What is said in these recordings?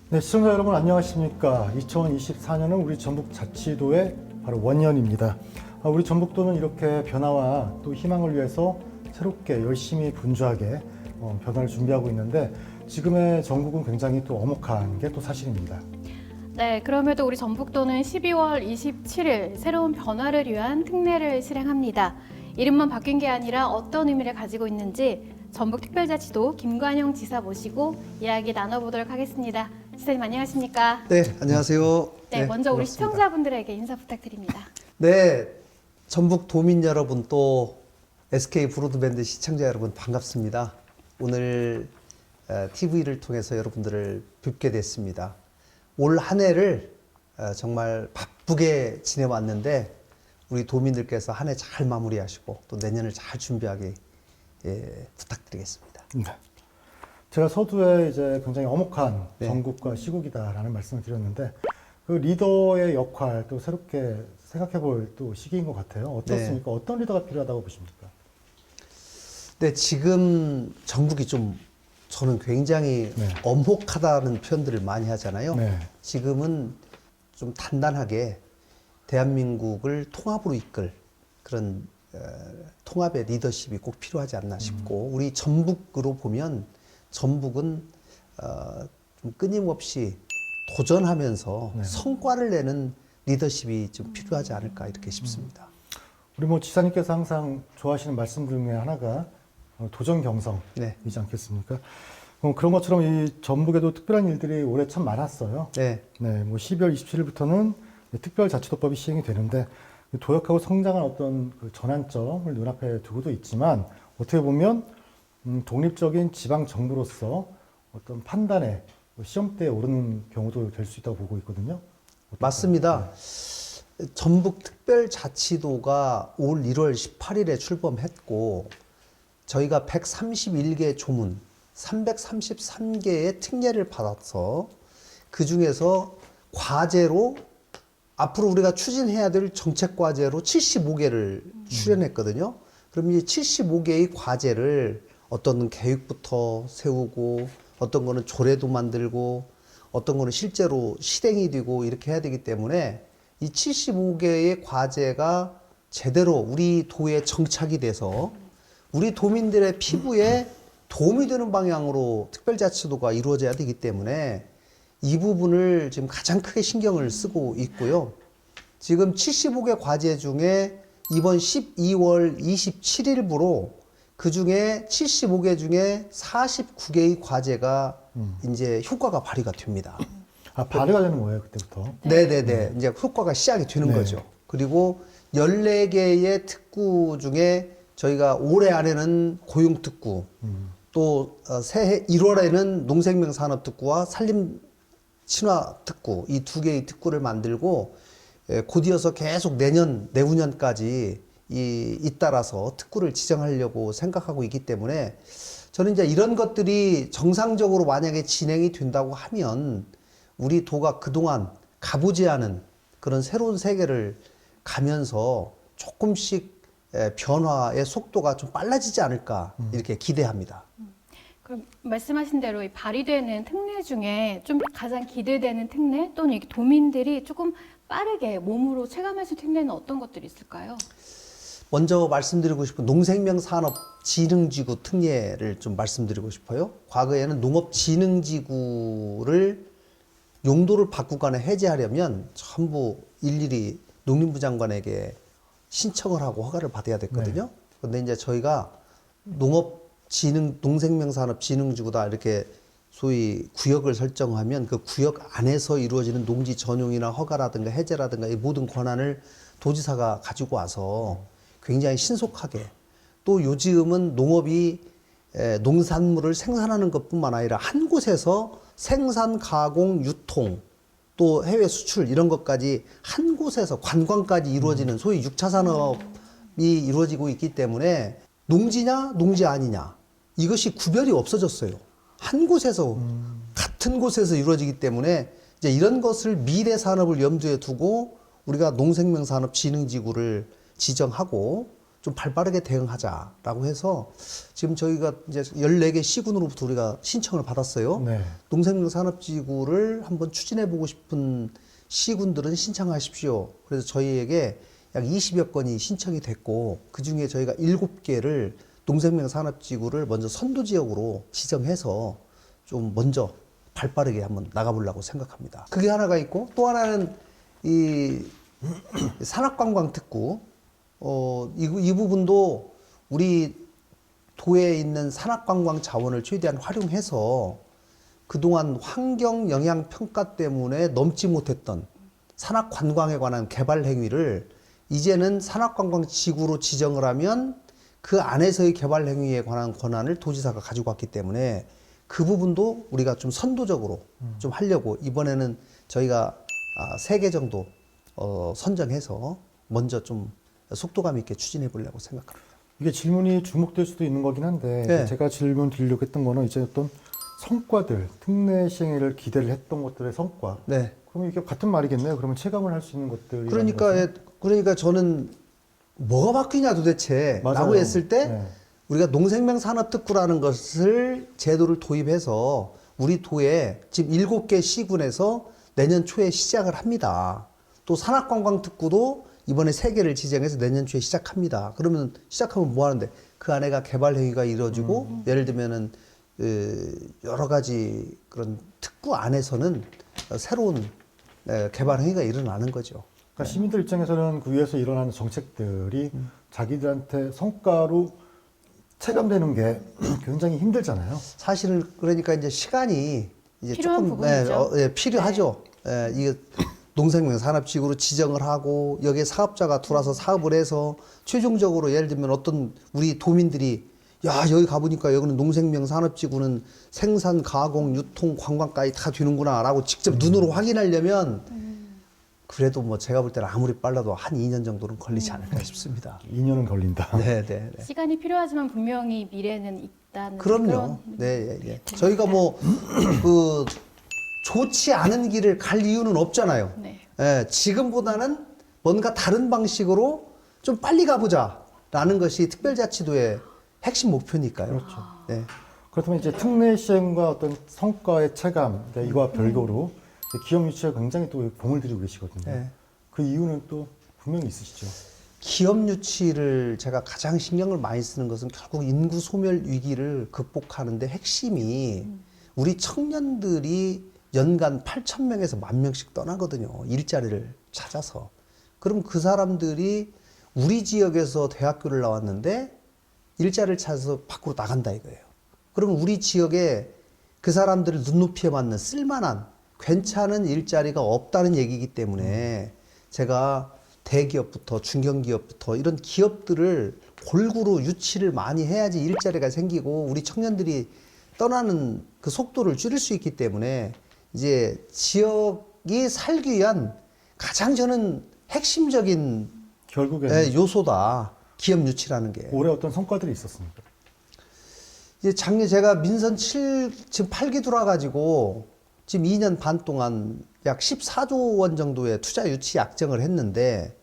네, 시청자 여러분 안녕하십니까. 2024년은 우리 전북자치도의 바로 원년입니다. 우리 전북도는 이렇게 변화와 또 희망을 위해서 새롭게 열심히 분주하게 변화를 준비하고 있는데 지금의 전국은 굉장히 또 엄혹한 게 또 사실입니다. 네, 그럼에도 우리 전북도는 12월 27일 새로운 변화를 위한 특례를 실행합니다. 이름만 바뀐 게 아니라 어떤 의미를 가지고 있는지 전북특별자치도 김관영 지사 모시고 이야기 나눠보도록 하겠습니다. 지사님 안녕하십니까? 네, 안녕하세요. 네, 먼저 우리 반갑습니다. 시청자분들에게 인사 부탁드립니다. 네, 전북 도민 여러분 또 SK 브로드밴드 시청자 여러분 반갑습니다. 오늘 TV를 통해서 여러분들을 뵙게 됐습니다. 올 한 해를 정말 바쁘게 지내왔는데 우리 도민들께서 한 해 잘 마무리하시고 또 내년을 잘 준비하게 부탁드리겠습니다. 네. 제가 서두에 이제 굉장히 엄혹한 네. 전국과 시국이다라는 말씀을 드렸는데 그 리더의 역할 또 새롭게 생각해 볼 또 시기인 것 같아요. 어떻습니까? 어떤 리더가 필요하다고 보십니까? 네, 지금 전국이 좀 저는 굉장히 네. 엄혹하다는 표현들을 많이 하잖아요. 네. 지금은 좀 단단하게 대한민국을 통합으로 이끌 그런 통합의 리더십이 꼭 필요하지 않나 싶고 우리 전북으로 보면 전북은 좀 끊임없이 도전하면서 네. 성과를 내는 리더십이 좀 필요하지 않을까 이렇게 싶습니다. 우리 뭐 지사님께서 항상 좋아하시는 말씀 중에 하나가 도전 경성이지 네. 않겠습니까? 그런 것처럼 이 전북에도 특별한 일들이 올해 참 많았어요. 네. 네, 뭐 12월 27일부터는 특별자치도법이 시행이 되는데 도약하고 성장한 어떤 그 전환점을 눈앞에 두고도 있지만 어떻게 보면 독립적인 지방 정부로서 어떤 판단에 시험대에 오르는 경우도 될 수 있다고 보고 있거든요. 어떨까요? 맞습니다. 전북 특별자치도가 올 1월 18일에 출범했고 저희가 131개 조문, 333개의 특례를 받아서 그 중에서 과제로 앞으로 우리가 추진해야 될 정책 과제로 75개를 출연했거든요. 그럼 이 75개의 과제를 어떤 계획부터 세우고 어떤 거는 조례도 만들고 어떤 거는 실제로 실행이 되고 이렇게 해야 되기 때문에 이 75개의 과제가 제대로 우리 도에 정착이 돼서 우리 도민들의 피부에 도움이 되는 방향으로 특별자치도가 이루어져야 되기 때문에 이 부분을 지금 가장 크게 신경을 쓰고 있고요. 지금 75개 과제 중에 이번 12월 27일부로 그 중에 75개 중에 49개의 과제가 이제 효과가 발휘가 됩니다. 아, 발의가 되는 거예요, 그때부터. 네네네. 이제 효과가 시작이 되는 네. 거죠. 그리고 14개의 특구 중에 저희가 올해 안에는 고용특구, 또 새해 1월에는 농생명산업특구와 산림친화특구 이 두 개의 특구를 만들고 곧이어서 계속 내년, 내후년까지 잇따라서 특구를 지정하려고 생각하고 있기 때문에 저는 이제 이런 것들이 정상적으로 만약에 진행이 된다고 하면 우리 도가 그동안 가보지 않은 그런 새로운 세계를 가면서 조금씩 변화의 속도가 좀 빨라지지 않을까 이렇게 기대합니다. 그럼 말씀하신 대로 이 발의되는 특례 중에 좀 가장 기대되는 특례 또는 이 도민들이 조금 빠르게 몸으로 체감할 수 있는 특례는 어떤 것들이 있을까요? 먼저 말씀드리고 싶은 농생명산업진흥지구 특례를 좀 말씀드리고 싶어요. 과거에는 농업진흥지구를 용도를 바꾸거나 해제하려면 전부 일일이 농림부 장관에게 신청을 하고 허가를 받아야 됐거든요. 그런데 이제 저희가 농생명산업진흥지구다 이렇게 소위 구역을 설정하면 그 구역 안에서 이루어지는 농지 전용이나 허가라든가 해제라든가 이 모든 권한을 도지사가 가지고 와서 굉장히 신속하게 또 요즘은 농업이 농산물을 생산하는 것뿐만 아니라 한 곳에서 생산, 가공, 유통 또 해외 수출 이런 것까지 한 곳에서 관광까지 이루어지는 소위 6차 산업이 이루어지고 있기 때문에 농지냐 농지 아니냐 이것이 구별이 없어졌어요. 한 곳에서 같은 곳에서 이루어지기 때문에 이제 이런 것을 미래 산업을 염두에 두고 우리가 농생명산업진흥지구를 지정하고 좀 발빠르게 대응하자라고 해서 지금 저희가 이제 14개 시군으로부터 우리가 신청을 받았어요. 네. 농생명 산업지구를 한번 추진해보고 싶은 시군들은 신청하십시오. 그래서 저희에게 약 20여 건이 신청이 됐고, 그 중에 저희가 7개를 농생명 산업지구를 먼저 선도지역으로 지정해서 좀 먼저 발빠르게 한번 나가보려고 생각합니다. 그게 하나가 있고, 또 하나는 이 산악관광특구, 이 부분도 우리 도에 있는 산악관광 자원을 최대한 활용해서 그동안 환경 영향 평가 때문에 넘지 못했던 산악관광에 관한 개발 행위를 이제는 산악관광 지구로 지정을 하면 그 안에서의 개발 행위에 관한 권한을 도지사가 가지고 왔기 때문에 그 부분도 우리가 좀 선도적으로 좀 하려고 이번에는 저희가 3개 정도 선정해서 먼저 좀 속도감 있게 추진해 보려고 생각합니다. 이게 질문이 주목될 수도 있는 거긴 한데 네. 제가 질문 드리려고 했던 거는 이제 어떤 성과들, 특례 시행을 기대를 했던 것들의 성과. 네. 그러면 이게 같은 말이겠네요. 그러면 체감을 할 수 있는 것들이. 그러니까 저는 뭐가 바뀌냐 도대체 맞아요. 라고 했을 때 네. 우리가 농생명 산업특구라는 것을 제도를 도입해서 우리 도에 지금 7개 시군에서 내년 초에 시작을 합니다. 또 산악관광특구도 이번에 3개를 지정해서 내년 초에 시작합니다. 그러면 시작하면 뭐 하는데 그 안에가 개발 행위가 이루어지고 예를 들면은 여러 가지 그런 특구 안에서는 새로운 개발 행위가 일어나는 거죠. 그러니까 시민들 입장에서는 그 위에서 일어나는 정책들이 자기들한테 성과로 체감되는 게 굉장히 힘들잖아요. 사실은 그러니까 이제 시간이 이제 필요한 조금 부분이죠. 필요하죠. 이게 농생명 산업지구로 지정을 하고 여기에 사업자가 들어와서 사업을 해서 최종적으로 예를 들면 어떤 우리 도민들이 야 여기 가보니까 여기는 농생명 산업지구는 생산, 가공, 유통, 관광까지 다 되는구나라고 직접 눈으로 확인하려면 그래도 뭐 제가 볼 때는 아무리 빨라도 한 2년 정도는 걸리지 않을까 싶습니다. 2년은 걸린다. 네. 시간이 필요하지만 분명히 미래는 있다는 그럼요. 그런 네, 예. 저희가 뭐 그 좋지 않은 길을 갈 이유는 없잖아요. 네. 예, 지금보다는 뭔가 다른 방식으로 좀 빨리 가보자라는 것이 특별자치도의 핵심 목표니까요. 그렇죠. 네. 그렇다면 이제 특례 시행과 어떤 성과의 체감, 이와 별도로 기업 유치에 굉장히 또 공을 들이고 계시거든요. 네. 그 이유는 또 분명히 있으시죠. 기업 유치를 제가 가장 신경을 많이 쓰는 것은 결국 인구 소멸 위기를 극복하는데 핵심이 우리 청년들이 연간 8,000명에서 10,000명씩 떠나거든요. 일자리를 찾아서. 그럼 그 사람들이 우리 지역에서 대학교를 나왔는데 일자리를 찾아서 밖으로 나간다 이거예요. 그러면 우리 지역에 그 사람들을 눈높이에 맞는 쓸만한 괜찮은 일자리가 없다는 얘기이기 때문에 제가 대기업부터 중견기업부터 이런 기업들을 골고루 유치를 많이 해야지 일자리가 생기고 우리 청년들이 떠나는 그 속도를 줄일 수 있기 때문에 이제 지역이 살기 위한 가장 저는 핵심적인 결국에는 요소다. 기업 유치라는 게. 올해 어떤 성과들이 있었습니까? 이제 작년 제가 민선 7, 지금 8기 들어와가지고 지금 2년 반 동안 약 14조 원 정도의 투자 유치 약정을 했는데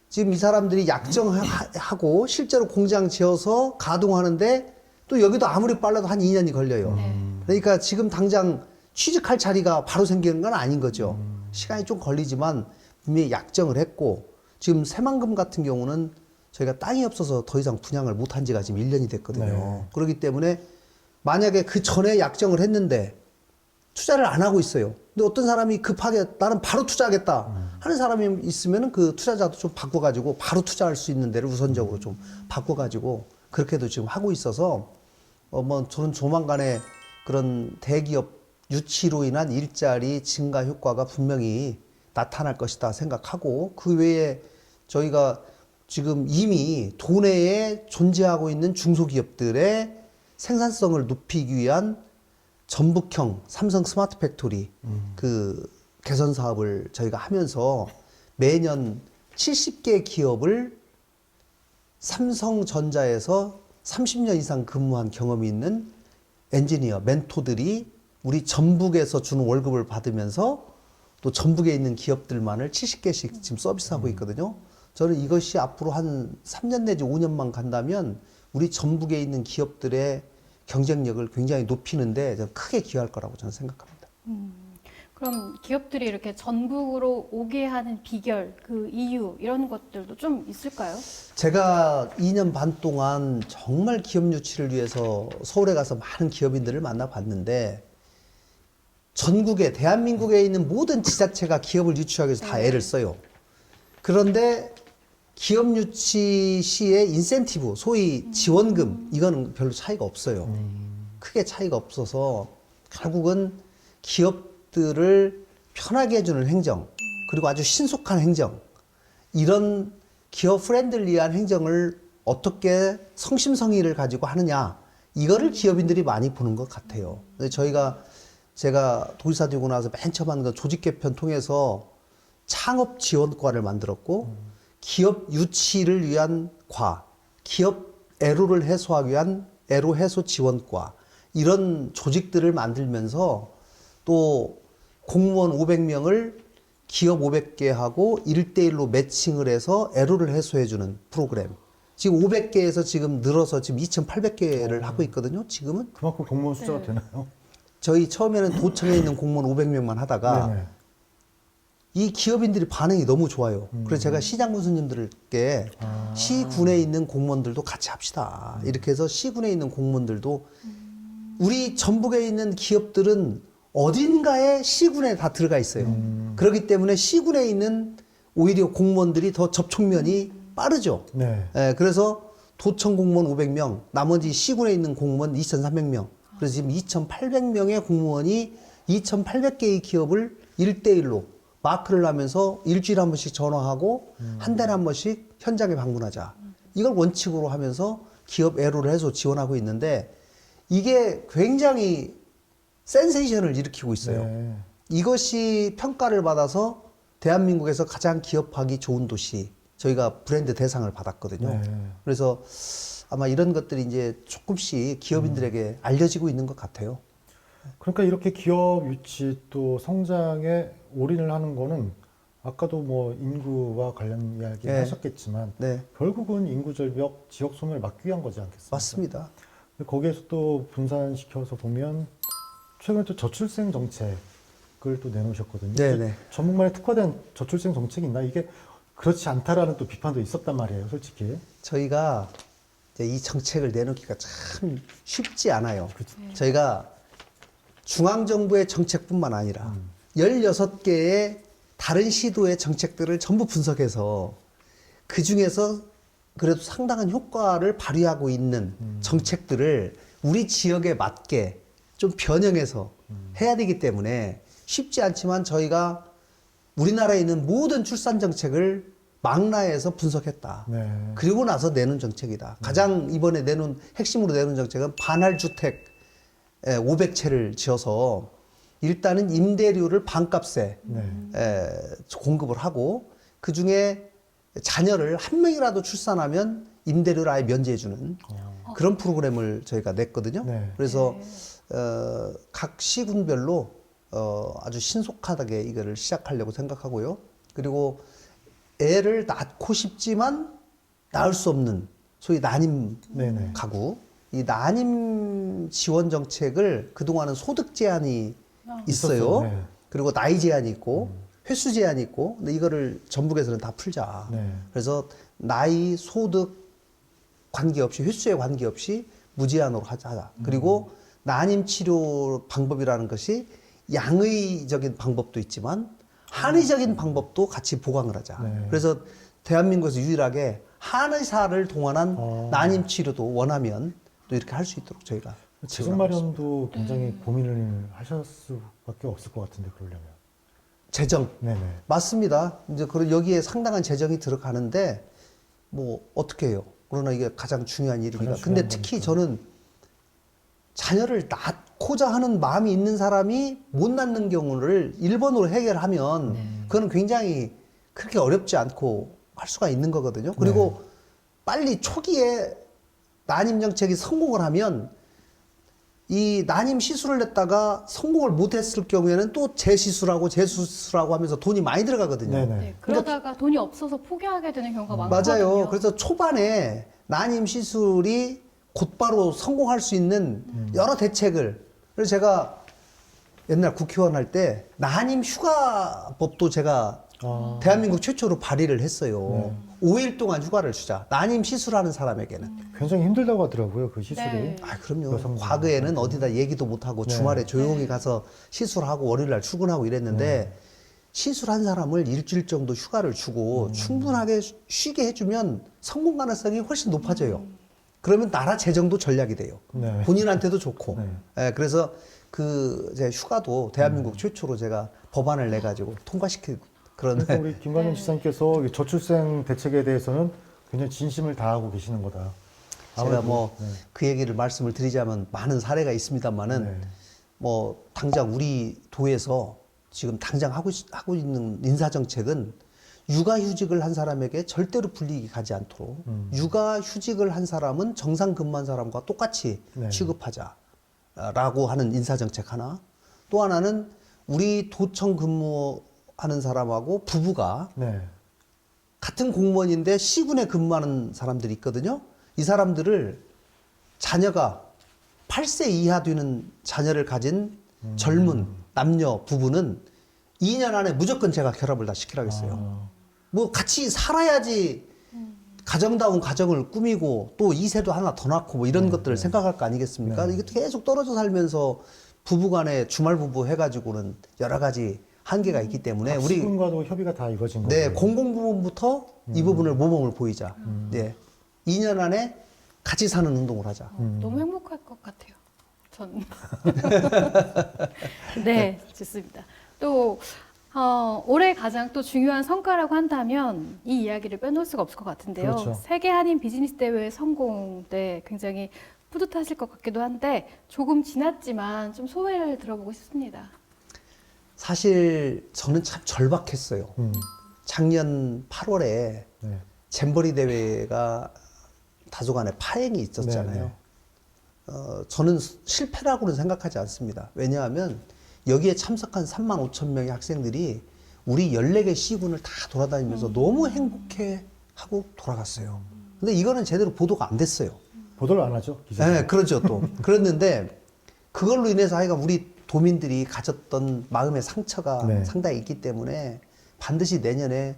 지금 이 사람들이 약정하고 실제로 공장 지어서 가동하는데 또 여기도 아무리 빨라도 한 2년이 걸려요. 그러니까 지금 당장 취직할 자리가 바로 생기는 건 아닌 거죠. 시간이 좀 걸리지만 분명히 약정을 했고 지금 새만금 같은 경우는 저희가 땅이 없어서 더 이상 분양을 못한 지가 지금 1년이 됐거든요. 네. 그렇기 때문에 만약에 그 전에 약정을 했는데 투자를 안 하고 있어요. 근데 어떤 사람이 급하게 나는 바로 투자하겠다 하는 사람이 있으면 그 투자자도 좀 바꿔가지고 바로 투자할 수 있는 데를 우선적으로 좀 바꿔가지고 그렇게도 지금 하고 있어서 뭐 저는 조만간에 그런 대기업 유치로 인한 일자리 증가 효과가 분명히 나타날 것이다 생각하고 그 외에 저희가 지금 이미 도내에 존재하고 있는 중소기업들의 생산성을 높이기 위한 전북형 삼성 스마트 팩토리 그 개선 사업을 저희가 하면서 매년 70개 기업을 삼성전자에서 30년 이상 근무한 경험이 있는 엔지니어, 멘토들이 우리 전북에서 주는 월급을 받으면서 또 전북에 있는 기업들만을 70개씩 지금 서비스하고 있거든요. 저는 이것이 앞으로 한 3년 내지 5년만 간다면 우리 전북에 있는 기업들의 경쟁력을 굉장히 높이는데 저는 크게 기여할 거라고 저는 생각합니다. 그럼 기업들이 이렇게 전북으로 오게 하는 비결, 그 이유 이런 것들도 좀 있을까요? 제가 2년 반 동안 정말 기업 유치를 위해서 서울에 가서 많은 기업인들을 만나봤는데 전국에 대한민국에 있는 모든 지자체가 기업을 유치하기 위해서 다 애를 써요. 그런데 기업 유치 시의 인센티브, 소위 지원금 이거는 별로 차이가 없어요. 크게 차이가 없어서 결국은 기업들을 편하게 해주는 행정 그리고 아주 신속한 행정 이런 기업 프렌들리한 행정을 어떻게 성심성의를 가지고 하느냐 이거를 기업인들이 많이 보는 것 같아요. 근데 제가 도지사 되고 나서 맨 처음 한 건 조직 개편 통해서 창업 지원과를 만들었고 기업 유치를 위한 과, 기업 애로를 해소하기 위한 애로 해소 지원과 이런 조직들을 만들면서 또 공무원 500명을 기업 500개하고 1대1로 매칭을 해서 애로를 해소해주는 프로그램. 지금 500개에서 지금 늘어서 지금 2,800개를 하고 있거든요. 지금은. 그만큼 공무원 숫자가 되나요? 저희 처음에는 도청에 있는 공무원 500명만 하다가 네네. 이 기업인들이 반응이 너무 좋아요. 그래서 제가 시장 군수님들께 시군에 있는 공무원들도 같이 합시다. 이렇게 해서 시군에 있는 공무원들도 우리 전북에 있는 기업들은 어딘가에 시군에 다 들어가 있어요. 그렇기 때문에 시군에 있는 오히려 공무원들이 더 접촉면이 빠르죠. 네. 예, 그래서 도청 공무원 500명, 나머지 시군에 있는 공무원 2,300명. 그래서 지금 2,800명의 공무원이 2,800개의 기업을 1대1로 마크를 하면서 일주일에 한 번씩 전화하고 한 달에 한 번씩 현장에 방문하자. 이걸 원칙으로 하면서 기업 애로를 해서 지원하고 있는데 이게 굉장히 센세이션을 일으키고 있어요. 네. 이것이 평가를 받아서 대한민국에서 가장 기업하기 좋은 도시 저희가 브랜드 대상을 받았거든요. 네. 그래서 아마 이런 것들이 이제 조금씩 기업인들에게 알려지고 있는 것 같아요. 그러니까 이렇게 기업 유치 또 성장에 올인을 하는 거는 아까도 뭐 인구와 관련 이야기 네. 하셨겠지만 네, 결국은 인구 절벽, 지역 소멸을 막기 위한 거지 않겠습니까? 맞습니다. 근데 거기에서 또 분산시켜서 보면 최근에 또 저출생 정책을 또 내놓으셨거든요. 네네. 전북만에 특화된 저출생 정책이 있나? 이게 그렇지 않다라는 또 비판도 있었단 말이에요, 솔직히. 저희가 이제 이 정책을 내놓기가 참 쉽지 않아요. 그렇죠. 저희가 중앙정부의 정책뿐만 아니라 16개의 다른 시도의 정책들을 전부 분석해서 그 중에서 그래도 상당한 효과를 발휘하고 있는 정책들을 우리 지역에 맞게 좀 변형해서 해야 되기 때문에 쉽지 않지만 저희가 우리나라에 있는 모든 출산 정책을 망라해서 분석했다. 네. 그리고 나서 내놓은 정책이다. 가장 이번에 핵심으로 내놓은 정책은 반할주택 500채를 지어서 일단은 임대료를 반값에 네. 공급을 하고 그 중에 자녀를 한 명이라도 출산하면 임대료를 아예 면제해주는 그런 프로그램을 저희가 냈거든요. 네. 그래서 각 시군별로 아주 신속하게 이거를 시작하려고 생각하고요. 그리고 애를 낳고 싶지만 낳을 수 없는 소위 난임 네네. 가구 이 난임 지원 정책을 그동안은 소득 제한이 있어요. 있었어요. 네. 그리고 나이 제한이 있고 횟수 제한이 있고 근데 이거를 전북에서는 다 풀자. 네. 그래서 나이, 소득 관계없이 횟수에 관계없이 무제한으로 하자. 그리고 난임 치료 방법이라는 것이 양의적인 방법도 있지만 한의적인 방법도 같이 보강을 하자. 네. 그래서 대한민국에서 유일하게 한의사를 동원한 어. 난임 치료도 원하면 또 이렇게 할 수 있도록 저희가 재정 마련도 굉장히 고민을 하실 수밖에 없을 것 같은데 그러려면. 재정 네네. 맞습니다. 이제 그런 여기에 상당한 재정이 들어가는데 뭐 어떻게 해요? 그러나 이게 가장 중요한 일이니까. 가장 근데 중요한 특히 거니까. 저는 자녀를 낳고자 하는 마음이 있는 사람이 못 낳는 경우를 1번으로 해결하면 그거는 굉장히 그렇게 어렵지 않고 할 수가 있는 거거든요. 그리고 빨리 초기에 난임 정책이 성공을 하면 이 난임 시술을 냈다가 성공을 못했을 경우에는 또 재시술하고 재수술하고 하면서 돈이 많이 들어가거든요. 네네. 네, 그러다가 돈이 없어서 포기하게 되는 경우가 많거든요. 맞아요. 그래서 초반에 난임 시술이 곧바로 성공할 수 있는 여러 대책을, 그래서 제가 옛날 국회의원 할 때 난임 휴가법도 제가 아, 대한민국 최초로 발의를 했어요. 5일 동안 휴가를 주자. 난임 시술하는 사람에게는. 굉장히 힘들다고 하더라고요, 그 시술이. 네. 아, 그럼요. 여성분. 과거에는 어디다 얘기도 못하고 네. 주말에 조용히 가서 시술하고 월요일날 출근하고 이랬는데 시술한 사람을 일주일 정도 휴가를 주고 충분하게 쉬게 해주면 성공 가능성이 훨씬 높아져요. 그러면 나라 재정도 전략이 돼요. 네. 본인한테도 좋고. 네. 예, 그래서 그 제 휴가도 대한민국 최초로 제가 법안을 내 가지고 통과시킨 그런. 그러니까 우리 김관영 지사님께서 이 저출생 대책에 대해서는 굉장히 진심을 다하고 계시는 거다. 제가 아무래도, 뭐 네. 그 얘기를 말씀을 드리자면 많은 사례가 있습니다만은 네. 뭐 당장 우리 도에서 지금 당장 하고 있는 인사정책은 육아휴직을 한 사람에게 절대로 불이익이 가지 않도록 육아휴직을 한 사람은 정상 근무한 사람과 똑같이 네. 취급하자라고 하는 인사정책 하나, 또 하나는 우리 도청 근무하는 사람하고 부부가 네. 같은 공무원인데 시군에 근무하는 사람들이 있거든요. 이 사람들을 자녀가 8세 이하 되는 자녀를 가진 젊은 남녀 부부는 2년 안에 무조건 제가 결합을 다 시키라고 했어요. 아, 뭐 같이 살아야지 가정다운 가정을 꾸미고 또 2세도 하나 더 낳고 뭐 이런 것들을 생각할 거 아니겠습니까? 네. 이게 계속 떨어져 살면서 부부간에 주말 부부 해가지고는 여러 가지 한계가 있기 때문에 우리 시군과도 협의가 다 이루어진 거고. 네, 공공부문부터 이 부분을 모범을 보이자. 네, 2년 안에 같이 사는 운동을 하자. 너무 행복할 것 같아요. 전. 네, 좋습니다. 또 올해 가장 또 중요한 성과라고 한다면 이 이야기를 빼놓을 수가 없을 것 같은데요. 그렇죠. 세계 한인 비즈니스 대회 성공, 네, 굉장히 뿌듯하실 것 같기도 한데 조금 지났지만 좀 소회를 들어보고 싶습니다. 사실 저는 참 절박했어요. 음, 작년 8월에 네. 잼버리 대회가 다소간에 파행이 있었잖아요. 네, 저는 실패라고는 생각하지 않습니다. 왜냐하면 여기에 참석한 3만 5천 명의 학생들이 우리 14개 시군을 다 돌아다니면서 너무 행복해 하고 돌아갔어요. 근데 이거는 제대로 보도가 안 됐어요. 보도를 안 하죠, 기자. 네, 그렇죠, 또. 그랬는데 그걸로 인해서 하여간 우리 도민들이 가졌던 마음의 상처가 네. 상당히 있기 때문에 반드시 내년에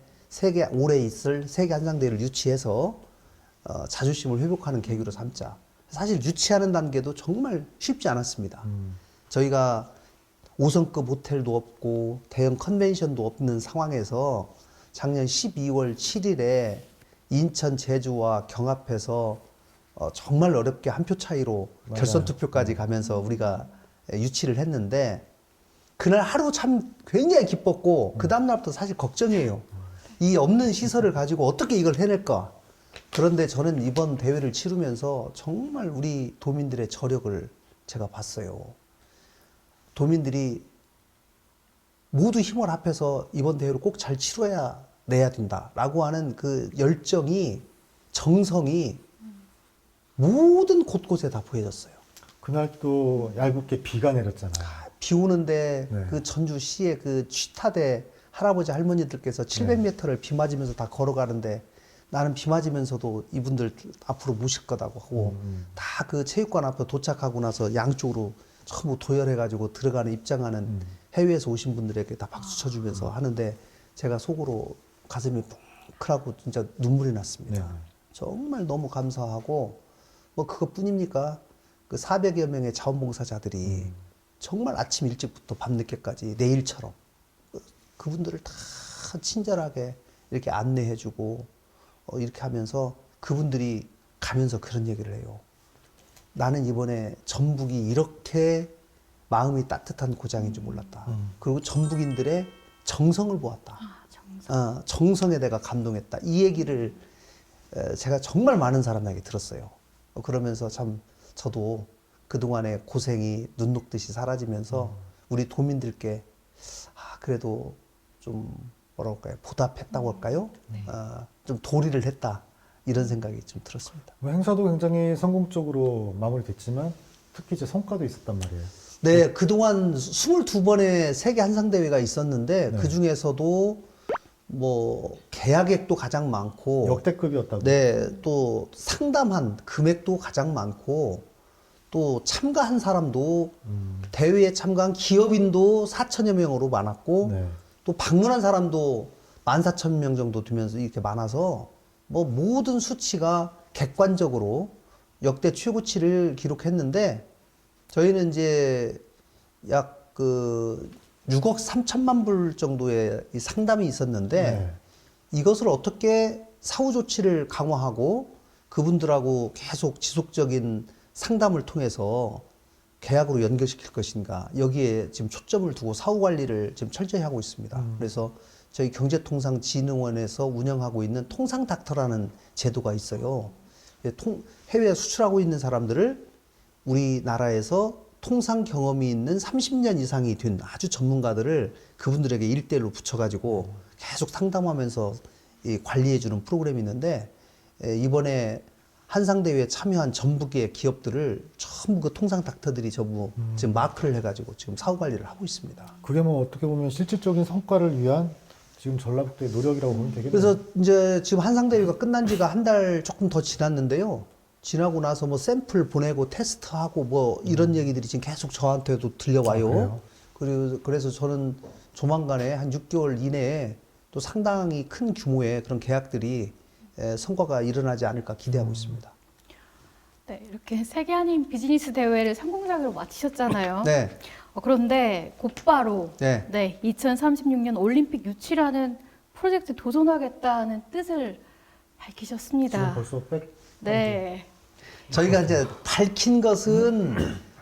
올해 있을 세계 한상대회를 유치해서 자존심을 회복하는 계기로 삼자. 사실 유치하는 단계도 정말 쉽지 않았습니다. 저희가 5성급 호텔도 없고 대형 컨벤션도 없는 상황에서 작년 12월 7일에 인천, 제주와 경합해서 정말 어렵게 한 표 차이로 맞아요. 결선 투표까지 가면서 우리가 유치를 했는데 그날 하루 참 굉장히 기뻤고 그 다음날부터 사실 걱정이에요. 이 없는 시설을 가지고 어떻게 이걸 해낼까. 그런데 저는 이번 대회를 치르면서 정말 우리 도민들의 저력을 제가 봤어요. 도민들이 모두 힘을 합해서 이번 대회를 꼭 잘 치러야 내야 된다라고 하는 그 열정이, 정성이 모든 곳곳에 다 보여졌어요. 그날 또 얄궂게 비가 내렸잖아요. 비 오는데 네. 그 전주시의 그 취타대 할아버지 할머니들께서 700m를 비 맞으면서 다 걸어가는데 나는 비 맞으면서도 이분들 앞으로 모실 거다고 하고 다 그 체육관 앞에 도착하고 나서 양쪽으로 전부 도열해가지고 들어가는 입장하는 해외에서 오신 분들에게 다 박수 쳐주면서 하는데 제가 속으로 가슴이 뭉클하고 진짜 눈물이 났습니다. 네. 정말 너무 감사하고 뭐 그것뿐입니까? 그 400여 명의 자원봉사자들이 정말 아침 일찍부터 밤늦게까지 내일처럼 그분들을 다 친절하게 이렇게 안내해주고 이렇게 하면서 그분들이 가면서 그런 얘기를 해요. 나는 이번에 전북이 이렇게 마음이 따뜻한 고장인 줄 몰랐다. 그리고 전북인들의 정성을 보았다. 아, 정성. 정성에 내가 감동했다. 이 얘기를 제가 정말 많은 사람에게 들었어요. 그러면서 참 저도 그동안의 고생이 눈 녹듯이 사라지면서 우리 도민들께 그래도 좀 뭐라 할까요? 보답했다고 할까요? 좀 도리를 했다. 이런 생각이 좀 들었습니다. 뭐 행사도 굉장히 성공적으로 마무리됐지만 특히 이제 성과도 있었단 말이에요. 네, 그동안 22번의 세계 한상대회가 있었는데 네. 그 중에서도 뭐 계약액도 가장 많고 역대급이었다고. 네, 또 상담한 금액도 가장 많고 또 참가한 사람도 대회에 참가한 기업인도 4천여 명으로 많았고 네. 또 방문한 사람도 14,000명 정도 되면서 이렇게 많아서 뭐 모든 수치가 객관적으로 역대 최고치를 기록했는데 저희는 이제 약 그 6억 3천만 불 정도의 이 상담이 있었는데 네. 이것을 어떻게 사후 조치를 강화하고 그분들하고 계속 지속적인 상담을 통해서 계약으로 연결시킬 것인가 여기에 지금 초점을 두고 사후 관리를 지금 철저히 하고 있습니다. 그래서 저희 경제통상진흥원에서 운영하고 있는 통상닥터라는 제도가 있어요. 해외에 수출하고 있는 사람들을 우리나라에서 통상 경험이 있는 30년 이상이 된 아주 전문가들을 그분들에게 1대1로 붙여가지고 계속 상담하면서 이 관리해주는 프로그램이 있는데 이번에 한상대회에 참여한 전북의 기업들을 전부 그 통상 닥터들이 전부 지금 마크를 해가지고 지금 사후 관리를 하고 있습니다. 그게 뭐 어떻게 보면 실질적인 성과를 위한 지금 전라북도의 노력이라고 보면 되겠네요. 그래서 이제 지금 한상대회가 끝난 지가 한 달 조금 더 지났는데요. 지나고 나서 뭐 샘플 보내고 테스트하고 뭐 이런 얘기들이 지금 계속 저한테도 들려와요. 그래서 저는 조만간에 한 6개월 이내에 또 상당히 큰 규모의 그런 계약들이 성과가 일어나지 않을까 기대하고 있습니다. 네, 이렇게 세계 한인 비즈니스 대회를 성공적으로 마치셨잖아요. 네. 그런데 곧바로 네. 2036년 올림픽 유치라는 프로젝트에 도전하겠다는 뜻을 밝히셨습니다. 지금 벌써 네. 저희가 이제 밝힌 것은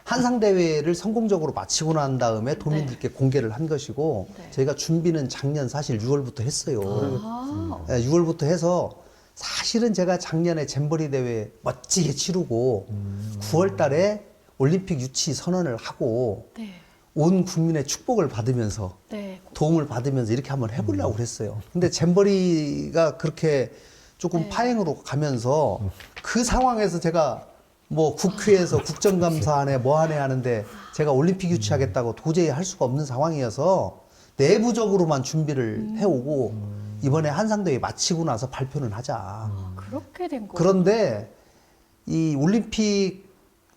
한상대회를 성공적으로 마치고 난 다음에 도민들께 공개를 한 것이고 네. 저희가 준비는 작년 사실 6월부터 했어요. 아, 6월부터 해서 사실은 제가 작년에 잼버리 대회 멋지게 치르고 9월 달에 올림픽 유치 선언을 하고 네. 온 국민의 축복을 받으면서 네. 도움을 받으면서 이렇게 한번 해보려고 그랬어요. 근데 잼버리가 그렇게 조금 네. 파행으로 가면서 그 상황에서 제가 뭐 국회에서 국정감사하네 뭐하네 하는데 제가 올림픽 유치하겠다고 도저히 할 수가 없는 상황이어서 내부적으로만 준비를 해오고 이번에 한상대회 마치고 나서 발표는 하자. 그렇게 된 거예요. 그런데 이 올림픽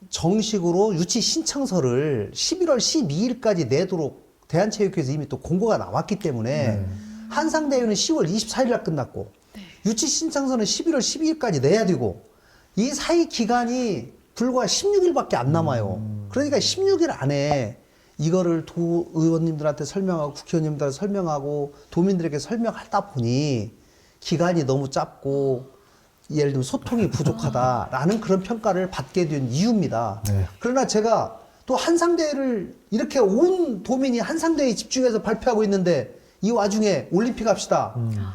정식으로 유치 신청서를 11월 12일까지 내도록 대한체육회에서 이미 또 공고가 나왔기 때문에 한상대회는 10월 24일 날 끝났고 유치 신청서는 11월 12일까지 내야 되고 이 사이 기간이 불과 16일밖에 안 남아요. 그러니까 16일 안에 이거를 의원님들한테 설명하고 국회의원님들한테 설명하고 도민들에게 설명하다 보니 기간이 너무 짧고 예를 들면 소통이 부족하다라는 그런 평가를 받게 된 이유입니다. 네. 그러나 제가 또 한상대회를 이렇게 온 도민이 한상대회에 집중해서 발표하고 있는데 이 와중에 올림픽 합시다.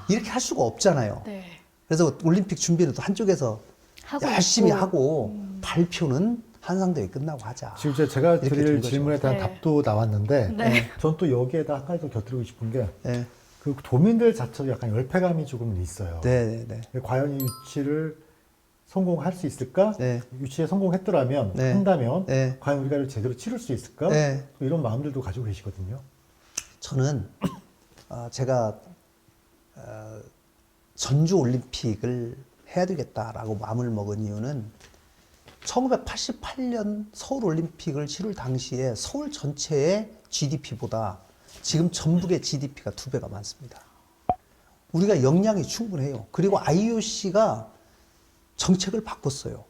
이렇게 할 수가 없잖아요. 네. 그래서 올림픽 준비를 또 한쪽에서 하고 열심히 있고. 하고 발표는 한상대회 끝나고 하자. 지금 이제 제가 이렇게 드릴 된 거죠. 질문에 대한 네. 답도 나왔는데 네. 전 또 여기에다 한 가지 더 곁들이고 싶은 게 네. 그 도민들 자체도 약간 열패감이 조금 있어요. 네, 네, 네. 과연 이 유치를 성공할 수 있을까? 네. 유치에 성공했더라면 네. 한다면 네. 과연 우리가 이걸 제대로 치를 수 있을까? 네. 또 이런 마음들도 가지고 계시거든요. 저는 제가 전주 올림픽을 해야 되겠다라고 마음을 먹은 이유는 1988년 서울 올림픽을 치를 당시에 서울 전체의 GDP보다 지금 전북의 GDP가 2배가 많습니다. 우리가 역량이 충분해요. 그리고 IOC가 정책을 바꿨어요.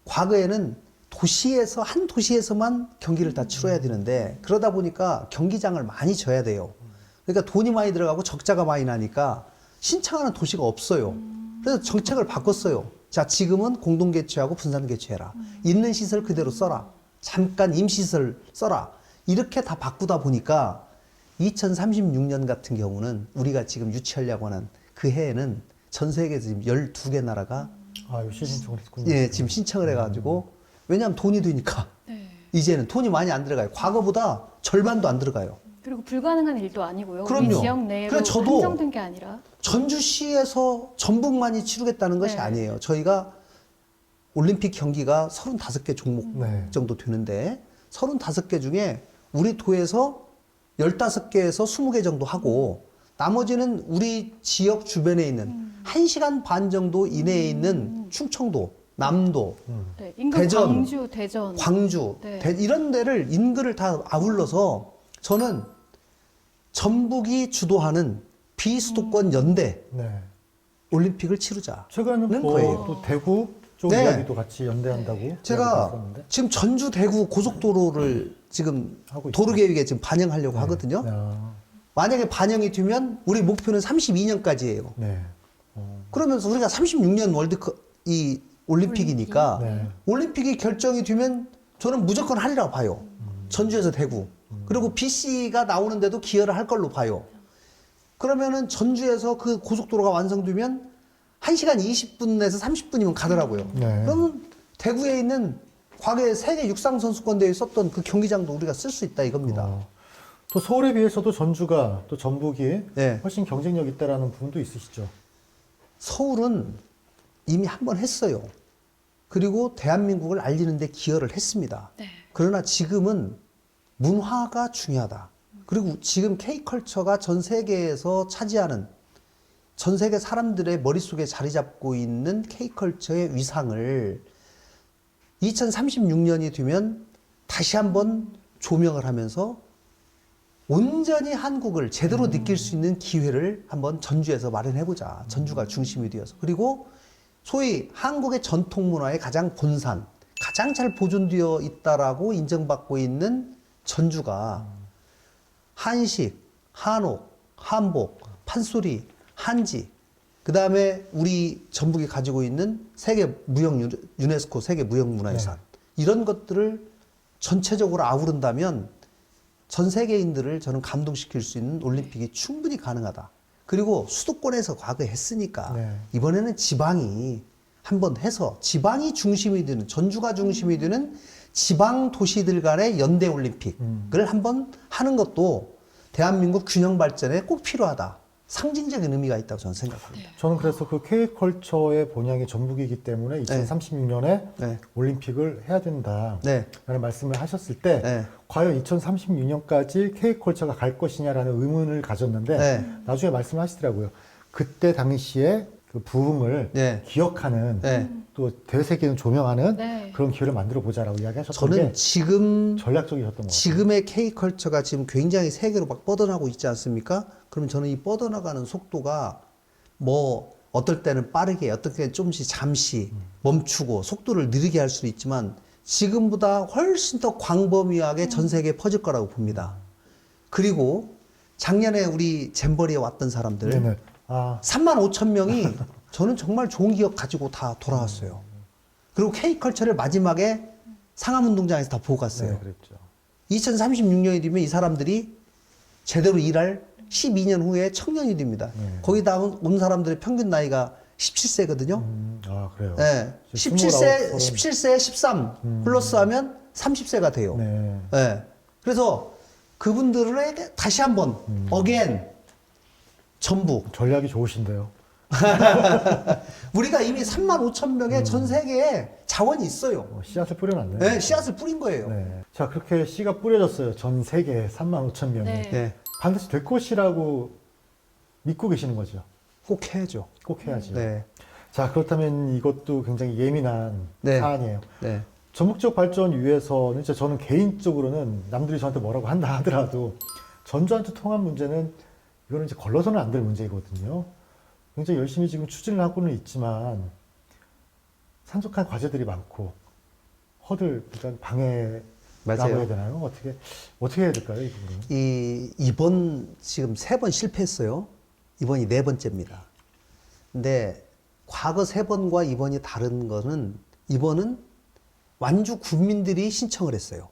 과거에는 도시에서 한 도시에서만 경기를 다 치러야 되는데 그러다 보니까 경기장을 많이 져야 돼요. 그러니까 돈이 많이 들어가고 적자가 많이 나니까 신청하는 도시가 없어요. 그래서 정책을 바꿨어요. 자, 지금은 공동 개최하고 분산 개최해라. 있는 시설 그대로 써라. 잠깐 임시시설 써라. 이렇게 다 바꾸다 보니까 2036년 같은 경우는 우리가 지금 유치하려고 하는 그 해에는 전 세계에서 지금 12개 나라가 유치 신청을 했군요. 예, 지금 신청을 해가지고 왜냐하면 돈이 되니까 네. 이제는 돈이 많이 안 들어가요. 과거보다 절반도 안 들어가요. 그리고 불가능한 일도 아니고요. 그럼요. 우리 지역 내로 그래, 저도 한정된 게 아니라. 전주시에서 전북만이 치르겠다는 것이 네. 아니에요. 저희가 올림픽 경기가 35개 종목 네. 정도 되는데 35개 중에 우리 도에서 15개에서 20개 정도 하고 나머지는 우리 지역 주변에 있는 1시간 반 정도 이내에 있는 충청도, 남도, 네, 인근 대전, 광주, 대전. 광주 네. 이런 데를 인근을 다 아울러서 저는 전북이 주도하는 비수도권 연대 네. 올림픽을 치르자. 최근에는 는 뭐 거예요. 또 대구 쪽 네. 이야기도 같이 연대한다고 이야기가 제가 있었는데. 지금 전주 대구 고속도로를 지금 하고 도로 계획에 지금 반영하려고 네. 하거든요. 아, 만약에 반영이 되면 우리 목표는 32년까지예요. 네. 그러면서 우리가 36년 월드컵 이 올림픽이니까 네. 올림픽이 결정이 되면 저는 무조건 하리라고 봐요. 전주에서 대구. 그리고 BC가 나오는데도 기여를 할 걸로 봐요. 그러면은 전주에서 그 고속도로가 완성되면 1시간 20분에서 30분이면 가더라고요. 네. 그러면 대구에 있는 과거에 세계 육상 선수권 대회에 썼던 그 경기장도 우리가 쓸 수 있다 이겁니다. 또 서울에 비해서도 전주가 또 전북이 네. 훨씬 경쟁력 있다라는 부분도 있으시죠. 서울은 이미 한 번 했어요. 그리고 대한민국을 알리는 데 기여를 했습니다. 네. 그러나 지금은 문화가 중요하다. 그리고 지금 K컬처가 전 세계에서 차지하는 전 세계 사람들의 머릿속에 자리 잡고 있는 K컬처의 위상을 2036년이 되면 다시 한번 조명을 하면서 온전히 한국을 제대로 느낄 수 있는 기회를 한번 전주에서 마련해보자. 전주가 중심이 되어서. 그리고 소위 한국의 전통 문화의 가장 본산, 가장 잘 보존되어 있다라고 인정받고 있는 전주가 한식, 한옥, 한복, 판소리, 한지, 그 다음에 우리 전북이 가지고 있는 유네스코 세계 무형문화유산 이런 것들을 전체적으로 아우른다면 전 세계인들을 저는 감동시킬 수 있는 올림픽이 충분히 가능하다. 그리고 수도권에서 과거에 했으니까 네. 이번에는 지방이 한번 해서 지방이 중심이 되는 전주가 중심이 되는 지방 도시들 간의 연대 올림픽을 한번 하는 것도 대한민국 균형 발전에 꼭 필요하다. 상징적인 의미가 있다고 저는 생각합니다. 저는 그래서 그 K컬처의 본향이 전북이기 때문에 2036년에 네. 올림픽을 해야 된다라는 네. 말씀을 하셨을 때 네. 과연 2036년까지 K컬처가 갈 것이냐라는 의문을 가졌는데 네. 나중에 말씀을 하시더라고요. 그때 당시에 그 부흥을 네. 기억하는 네. 또 대세계는 조명하는 네. 그런 기회를 만들어 보자라고 이야기하셨던 저는 게 지금 전략적이셨던 것 같아요. 지금의 K컬처가 지금 굉장히 세계로 막 뻗어나가고 있지 않습니까? 그러면 저는 이 뻗어나가는 속도가 뭐 어떨 때는 빠르게 어떨 때는 좀씩 잠시 멈추고 속도를 느리게 할 수도 있지만 지금보다 훨씬 더 광범위하게 전 세계에 퍼질 거라고 봅니다. 그리고 작년에 우리 잼버리에 왔던 사람들 네네. 아, 3만 5천 명이 저는 정말 좋은 기억 가지고 다 돌아왔어요. 그리고 K컬처를 마지막에 상암운동장에서 다 보고 갔어요. 네, 그랬죠. 2036년이 되면 이 사람들이 제대로 일할 12년 후에 청년이 됩니다. 네. 거기다 온 사람들의 평균 나이가 17세거든요. 아, 그래요. 네. 17세, 17세 13 플러스 하면 30세가 돼요. 네. 네. 그래서 그분들에게 다시 한번 어게인 전북 전략이 좋으신데요. 우리가 이미 3만 5천 명의 전 세계에 자원이 있어요. 씨앗을 뿌려놨네요. 네, 씨앗을 뿌린 거예요. 네. 자, 그렇게 씨가 뿌려졌어요. 전 세계에 3만 5천 명이. 네. 네. 반드시 될 것이라고 믿고 계시는 거죠. 꼭 해야죠. 꼭 해야죠. 네. 자, 그렇다면 이것도 굉장히 예민한 네. 사안이에요. 네. 전북 발전 위해서는 진짜 저는 개인적으로는 남들이 저한테 뭐라고 한다 하더라도 전주한테 통한 문제는 이거는 이제 걸러서는 안 될 문제이거든요. 굉장히 열심히 지금 추진을 하고는 있지만 산적한 과제들이 많고 그러니까 방해라고 맞아요. 해야 되나요? 어떻게 해야 될까요, 이 부분은? 이번 지금 3번 실패했어요. 이번이 4번째입니다. 근데 과거 3번과 이번이 다른 거는 이번은 완주 국민들이 신청을 했어요.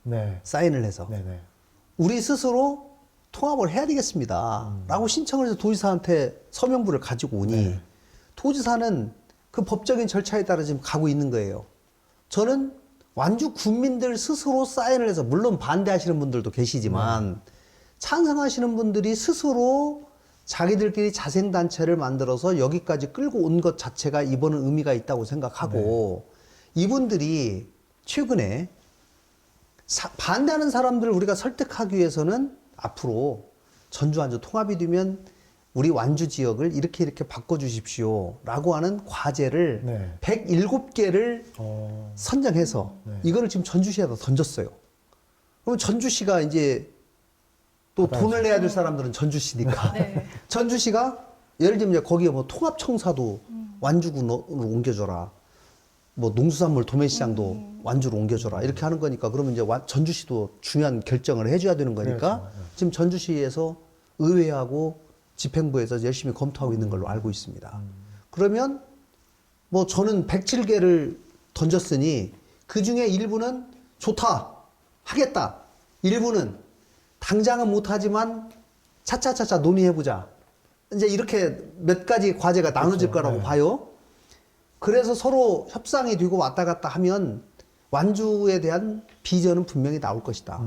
네. 사인을 해서. 네네. 우리 스스로 통합을 해야 되겠습니다. 라고 신청을 해서 도지사한테 서명부를 가지고 오니 네. 도지사는 그 법적인 절차에 따라 지금 가고 있는 거예요. 저는 완주 국민들 스스로 사인을 해서 물론 반대하시는 분들도 계시지만 찬성하시는 분들이 스스로 자기들끼리 자생단체를 만들어서 여기까지 끌고 온 것 자체가 이번은 의미가 있다고 생각하고 이분들이 최근에 반대하는 사람들을 우리가 설득하기 위해서는 앞으로 전주 완주 통합이 되면 우리 완주 지역을 이렇게 바꿔주십시오 라고 하는 과제를 네. 107개를 선정해서 네. 이거를 지금 전주시에다 던졌어요. 그럼 전주시가 이제 또 받아야죠. 돈을 내야 될 사람들은 전주시니까 네. 전주시가 예를 들면 이제 거기에 뭐 통합청사도 완주군으로 옮겨줘라. 뭐 농수산물 도매시장도 완주로 옮겨줘라. 이렇게 하는 거니까 그러면 이제 전주시도 중요한 결정을 해줘야 되는 거니까 그렇죠. 네. 지금 전주시에서 의회하고 집행부에서 열심히 검토하고 있는 걸로 알고 있습니다. 그러면 뭐 저는 107개를 던졌으니 그 중에 일부는 좋다, 하겠다. 일부는 당장은 못하지만 차차차차 논의해보자. 이제 이렇게 몇 가지 과제가 나눠질 그렇죠. 거라고 네. 봐요. 그래서 서로 협상이 되고 왔다 갔다 하면 완주에 대한 비전은 분명히 나올 것이다.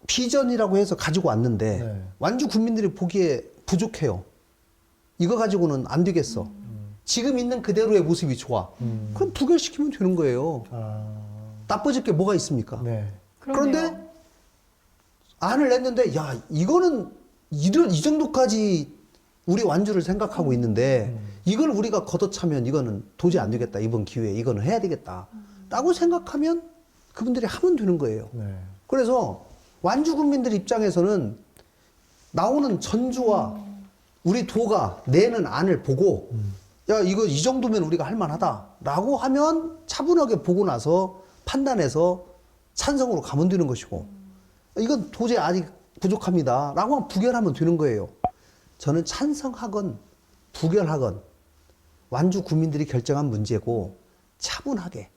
비전이라고 해서 가지고 왔는데 네. 완주 국민들이 보기에 부족해요. 이거 가지고는 안 되겠어. 지금 있는 그대로의 모습이 좋아. 그럼 부결시키면 되는 거예요. 나빠질 게 뭐가 있습니까? 네. 그런데 안을 냈는데 야 이거는 이 정도까지 우리 완주를 생각하고 있는데 이걸 우리가 걷어차면 이거는 도저히 안 되겠다. 이번 기회에 이거는 해야 되겠다. 라고 생각하면 그분들이 하면 되는 거예요. 네. 그래서 완주 국민들 입장에서는 나오는 전주와 우리 도가 내는 안을 보고 야 이거 이 정도면 우리가 할만하다라고 하면 차분하게 보고 나서 판단해서 찬성으로 가면 되는 것이고 이건 도저히 아직 부족합니다라고 하면 부결하면 되는 거예요. 저는 찬성하건 부결하건 완주 국민들이 결정한 문제고 차분하게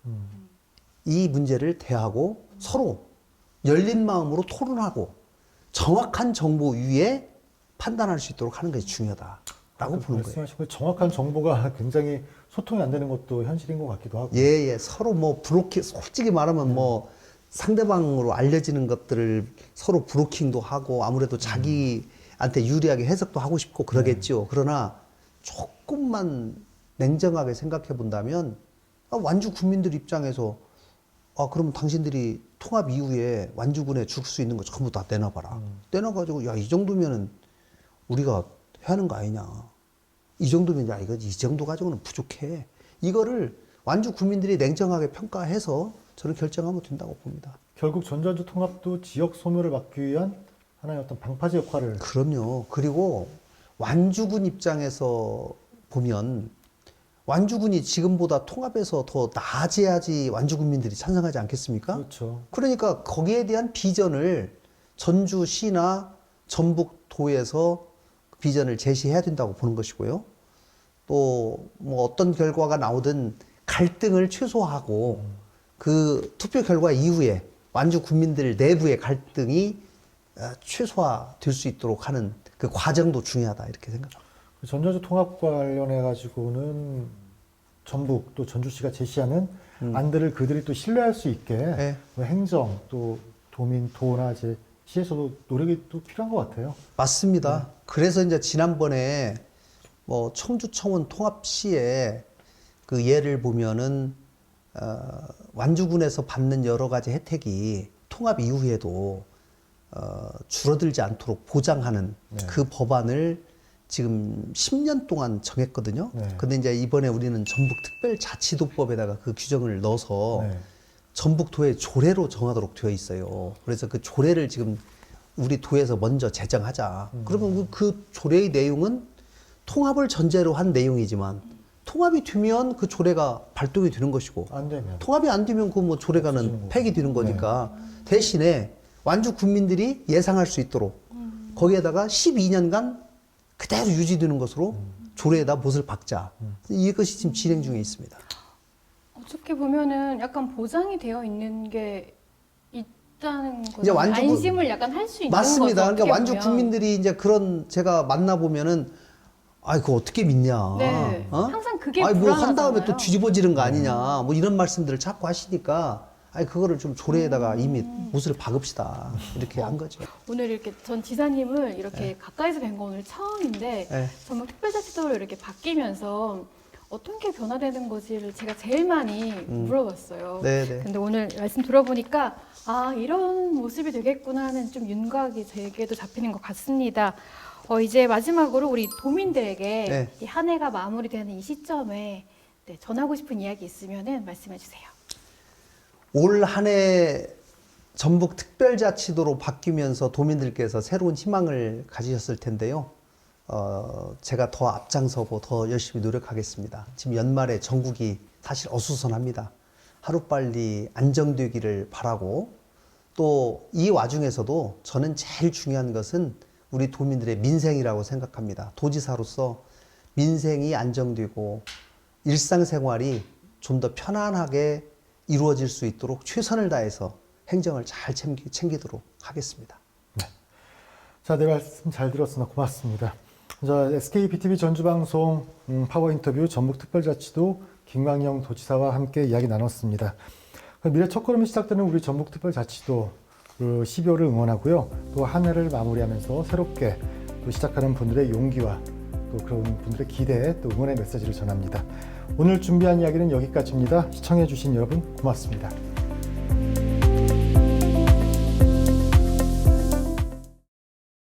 이 문제를 대하고 서로 열린 마음으로 토론하고 정확한 정보 위에 판단할 수 있도록 하는 것이 중요하다라고 보는 거예요. 말씀하신 거 정확한 정보가 굉장히 소통이 안 되는 것도 현실인 것 같기도 하고. 예. 서로 뭐 솔직히 말하면 뭐 상대방으로 알려지는 것들을 서로 브로킹도 하고 아무래도 자기한테 유리하게 해석도 하고 싶고 그러겠죠. 그러나 조금만 냉정하게 생각해 본다면 완주 국민들 입장에서 그러면 당신들이 통합 이후에 완주군에 줄 수 있는 거 전부 다 내놔봐라. 내놔가지고 야 이 정도면은 우리가 해야 하는 거 아니냐. 이 정도면 야 이거 이 정도 가지고는 부족해. 이거를 완주 국민들이 냉정하게 평가해서 저는 결정하면 된다고 봅니다. 결국 전전주 통합도 지역 소멸을 막기 위한 하나의 어떤 방파제 역할을. 그럼요. 그리고 완주군 입장에서 보면 완주군이 지금보다 통합해서 더 나아져야지 완주군민들이 찬성하지 않겠습니까? 그렇죠. 그러니까 거기에 대한 비전을 전주시나 전북도에서 비전을 제시해야 된다고 보는 것이고요. 또 뭐 어떤 결과가 나오든 갈등을 최소화하고 그 투표 결과 이후에 완주 국민들 내부의 갈등이 최소화될 수 있도록 하는 그 과정도 중요하다 이렇게 생각합니다. 전전주 통합 관련해 가지고는 전북 또 전주시가 제시하는 안들을 그들이 또 신뢰할 수 있게 네. 뭐 행정 또 도민 도나 이제 시에서도 노력이 또 필요한 것 같아요. 맞습니다. 그래서 이제 지난번에 뭐 청주청원 통합시에 그 예를 보면은 완주군에서 받는 여러 가지 혜택이 통합 이후에도 줄어들지 않도록 보장하는 네. 그 법안을 지금 10년 동안 정했거든요. 네. 근데 이제 이번에 우리는 전북특별자치도법에다가 그 규정을 넣어서 네. 전북도의 조례로 정하도록 되어 있어요. 그래서 그 조례를 지금 우리 도에서 먼저 제정하자. 그러면 그 조례의 내용은 통합을 전제로 한 내용이지만 통합이 되면 그 조례가 발동이 되는 것이고 안 되면 통합이 안 되면 그 뭐 없어지는 조례가는 거고. 폐기되는 거니까 대신에 완주 국민들이 예상할 수 있도록 거기에다가 12년간 그대로 유지되는 것으로 조례에다 못을 박자. 이것이 지금 진행 중에 있습니다. 어떻게 보면은 약간 보장이 되어 있는 게 있다는 거죠. 이제 완주 국- 안심을 약간 할 수 있는 맞습니다. 거죠. 그러니까 어떻게 완주 보면. 국민들이 이제 그런 제가 만나 보면은 그거 어떻게 믿냐. 네. 항상 그게 뭐 한 불안하잖아요. 다음에 또 뒤집어지는 거 아니냐. 뭐 이런 말씀들을 자꾸 하시니까 그거를 좀 조례에다가 이미 못을 박읍시다. 이렇게 한 거죠. 오늘 이렇게 전 지사님을 이렇게 가까이서 뵌 거 오늘 처음인데 네. 전북 특별자치도로 이렇게 바뀌면서 어떤 게 변화되는 거지를 제가 제일 많이 물어봤어요. 네네. 근데 오늘 말씀 들어보니까 아, 이런 모습이 되겠구나 하는 좀 윤곽이 제게도 잡히는 것 같습니다. 이제 마지막으로 우리 도민들에게 네. 이 한 해가 마무리되는 이 시점에 네, 전하고 싶은 이야기 있으면 말씀해 주세요. 올 한 해 전북 특별자치도로 바뀌면서 도민들께서 새로운 희망을 가지셨을 텐데요. 제가 더 앞장서고 더 열심히 노력하겠습니다. 지금 연말에 전국이 사실 어수선합니다. 하루빨리 안정되기를 바라고 또 이 와중에서도 저는 제일 중요한 것은 우리 도민들의 민생이라고 생각합니다. 도지사로서 민생이 안정되고 일상생활이 좀 더 편안하게 이루어질 수 있도록 최선을 다해서 행정을 잘 챙기도록 하겠습니다. 자, 내 말씀 잘 들었으나 고맙습니다. 자, SK BTV 전주방송 파워 인터뷰 전북특별자치도 김광영 도지사와 함께 이야기 나눴습니다. 미래 첫걸음이 시작되는 우리 전북특별자치도 12월을 응원하고요. 또 한 해를 마무리하면서 새롭게 또 시작하는 분들의 용기와 또 그런 분들의 기대, 또 응원의 메시지를 전합니다. 오늘 준비한 이야기는 여기까지입니다. 시청해주신 여러분 고맙습니다.